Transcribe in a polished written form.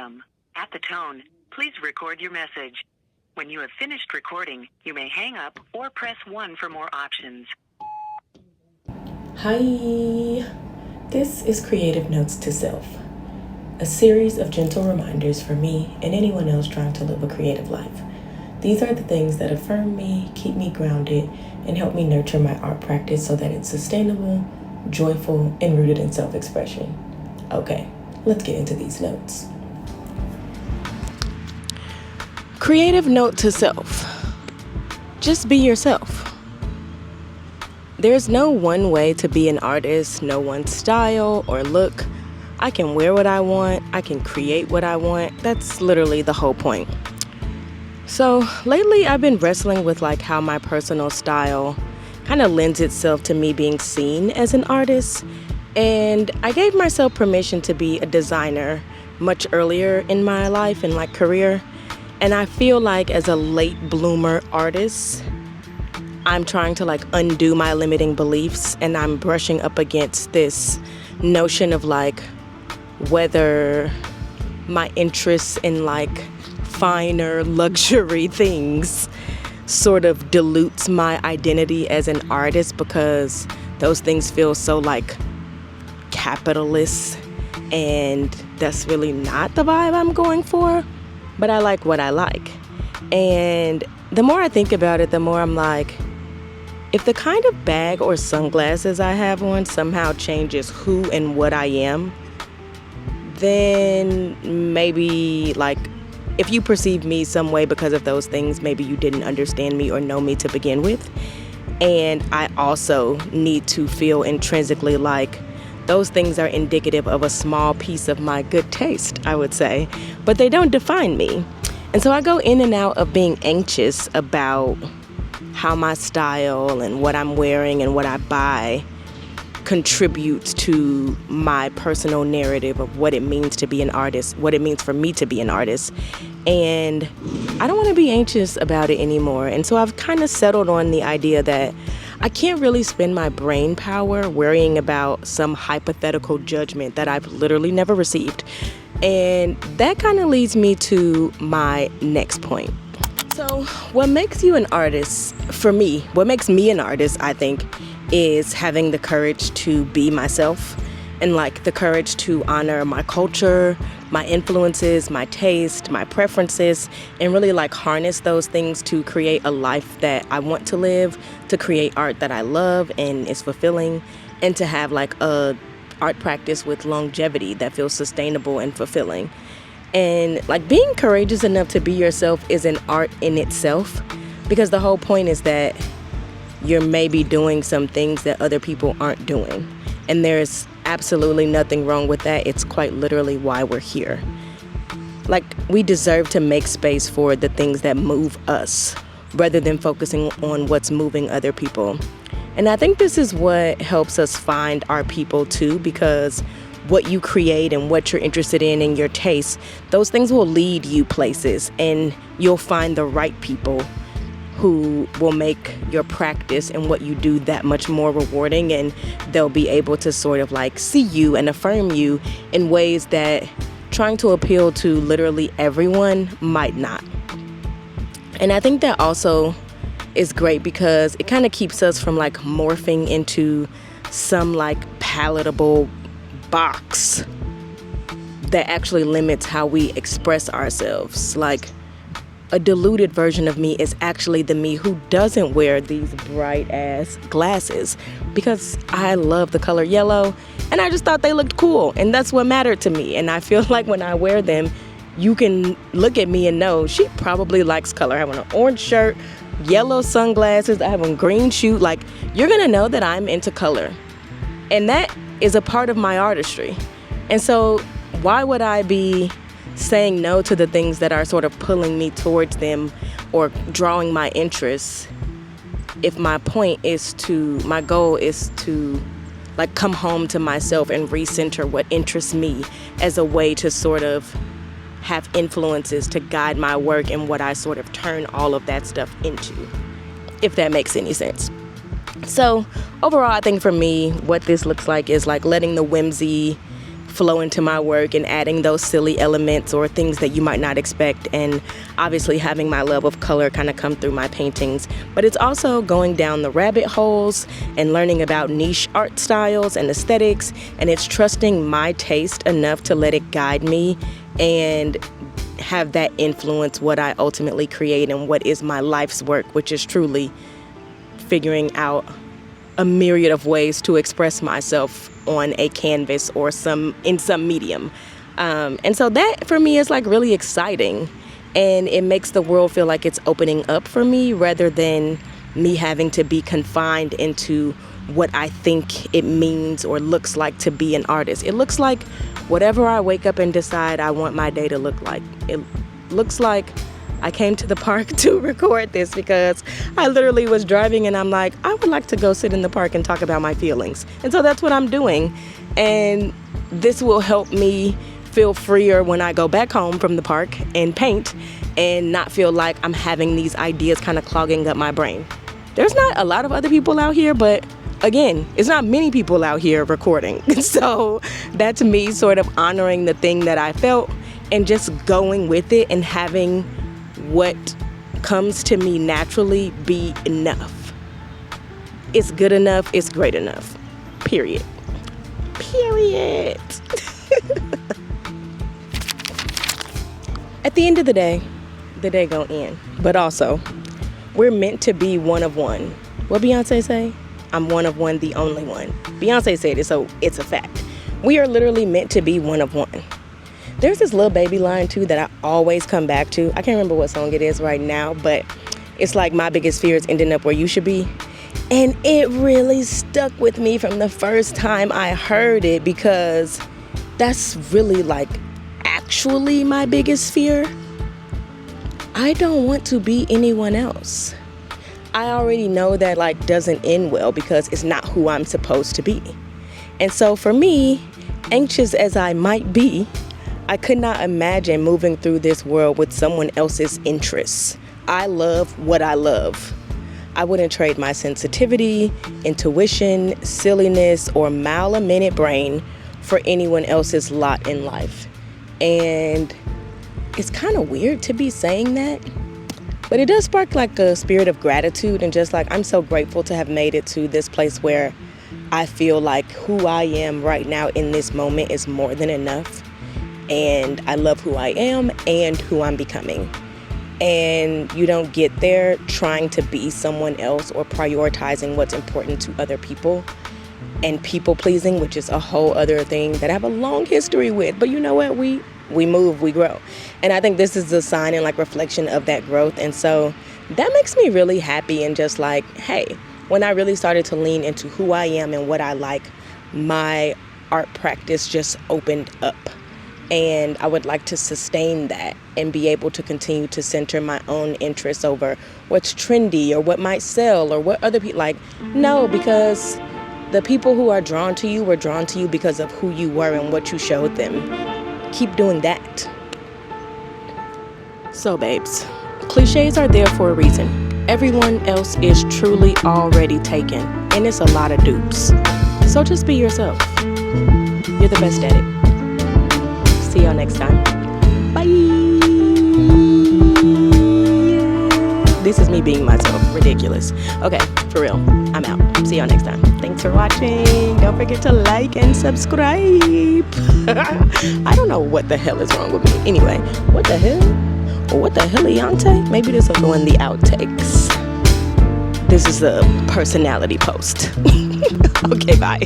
welcome. At the tone, please record your message. When you have finished recording, you may hang up or press 1 for more options. Hi, this is Creative Notes to Self, a series of gentle reminders for me and anyone else trying to live a creative life. These are the things that affirm me, keep me grounded, and help me nurture my art practice so that it's sustainable, joyful, and rooted in self-expression. Okay, let's get into these notes. Creative note to self. Just be yourself. There's no one way to be an artist, no one style or look. I can wear what I want, I can create what I want. That's literally the whole point. So lately I've been wrestling with how my personal style kind of lends itself to me being seen as an artist. And I gave myself permission to be a designer much earlier in my life and career. And I feel like as a late bloomer artist, I'm trying to undo my limiting beliefs, and I'm brushing up against this notion of whether my interests in finer luxury things sort of dilutes my identity as an artist, because those things feel so capitalist, and that's really not the vibe I'm going for. But I like what I like. And the more I think about it, the more I'm if the kind of bag or sunglasses I have on somehow changes who and what I am, then maybe if you perceive me some way because of those things, maybe you didn't understand me or know me to begin with. And I also need to feel intrinsically those things are indicative of a small piece of my good taste, I would say, but they don't define me. And so I go in and out of being anxious about how my style and what I'm wearing and what I buy contributes to my personal narrative of what it means to be an artist, what it means for me to be an artist. And I don't want to be anxious about it anymore. And so I've kind of settled on the idea that I can't really spend my brain power worrying about some hypothetical judgment that I've literally never received. And that kind of leads me to my next point. So what makes you an artist, for me, what makes me an artist, I think, is having the courage to be myself, and the courage to honor my culture, my influences, my taste, my preferences, and really harness those things to create a life that I want to live, to create art that I love and is fulfilling, and to have a art practice with longevity that feels sustainable and fulfilling. And being courageous enough to be yourself is an art in itself, because the whole point is that you're maybe doing some things that other people aren't doing. And there's absolutely nothing wrong with that. It's quite literally why we're here. We deserve to make space for the things that move us rather than focusing on what's moving other people. And I think this is what helps us find our people too, because what you create and what you're interested in and your tastes, those things will lead you places, and you'll find the right people who will make your practice and what you do that much more rewarding, and they'll be able to sort of see you and affirm you in ways that trying to appeal to literally everyone might not. And I think that also is great because it kind of keeps us from morphing into some palatable box that actually limits how we express ourselves. A diluted version of me is actually the me who doesn't wear these bright ass glasses, because I love the color yellow and I just thought they looked cool, and that's what mattered to me. And I feel when I wear them, you can look at me and know she probably likes color. I have on an orange shirt, yellow sunglasses, I have on green shoe. You're gonna know that I'm into color, and that is a part of my artistry. And so why would I be saying no to the things that are sort of pulling me towards them or drawing my interest if my goal is to come home to myself and recenter what interests me as a way to sort of have influences to guide my work and what I sort of turn all of that stuff into, if that makes any sense. So overall, I think for me, what this looks like is letting the whimsy flow into my work and adding those silly elements or things that you might not expect, and obviously having my love of color kind of come through my paintings. But it's also going down the rabbit holes and learning about niche art styles and aesthetics, and it's trusting my taste enough to let it guide me and have that influence what I ultimately create and what is my life's work, which is truly figuring out a myriad of ways to express myself on a canvas or in some medium. And so that for me is like really exciting, and it makes the world feel like it's opening up for me rather than me having to be confined into what I think it means or looks like to be an artist. It looks like whatever I wake up and decide I want my day to look like. It looks like I came to the park to record this because I literally was driving and I'm like, I would like to go sit in the park and talk about my feelings. And so that's what I'm doing. And this will help me feel freer when I go back home from the park and paint and not feel like I'm having these ideas kind of clogging up my brain. There's not a lot of other people out here, but again, it's not many people out here recording. So that's me sort of honoring the thing that I felt and just going with it and having what comes to me naturally be enough. It's good enough, it's great enough. Period. At the end of the day gonna end. But also, we're meant to be one of one. What Beyonce say? I'm one of one, the only one. Beyonce said it, so it's a fact. We are literally meant to be one of one. There's this Lil Baby line too that I always come back to. I can't remember what song it is right now, but it's like my biggest fear is ending up where you should be. And it really stuck with me from the first time I heard it because that's really like actually my biggest fear. I don't want to be anyone else. I already know that like doesn't end well because it's not who I'm supposed to be. And so for me, anxious as I might be, I could not imagine moving through this world with someone else's interests. I love what I love. I wouldn't trade my sensitivity, intuition, silliness, or mile-a-minute brain for anyone else's lot in life. And it's kind of weird to be saying that, but it does spark like a spirit of gratitude and just like I'm so grateful to have made it to this place where I feel like who I am right now in this moment is more than enough. And I love who I am and who I'm becoming. And you don't get there trying to be someone else or prioritizing what's important to other people and people pleasing, which is a whole other thing that I have a long history with. But you know what? We move, we grow. And I think this is a sign and like reflection of that growth. And so that makes me really happy and just like, hey, when I really started to lean into who I am and what I like, my art practice just opened up. And I would like to sustain that and be able to continue to center my own interests over what's trendy or what might sell or what other people like. No, because the people who are drawn to you were drawn to you because of who you were and what you showed them. Keep doing that. So babes, cliches are there for a reason. Everyone else is truly already taken, and it's a lot of dupes. So just be yourself. You're the best at it. See y'all next time. Bye. This is me being myself. Ridiculous. Okay, for real. I'm out. See y'all next time. Thanks for watching. Don't forget to like and subscribe. I don't know what the hell is wrong with me. Anyway, what the hell? What the hell, Maybe this will go in the outtakes. This is a personality post. Okay, bye.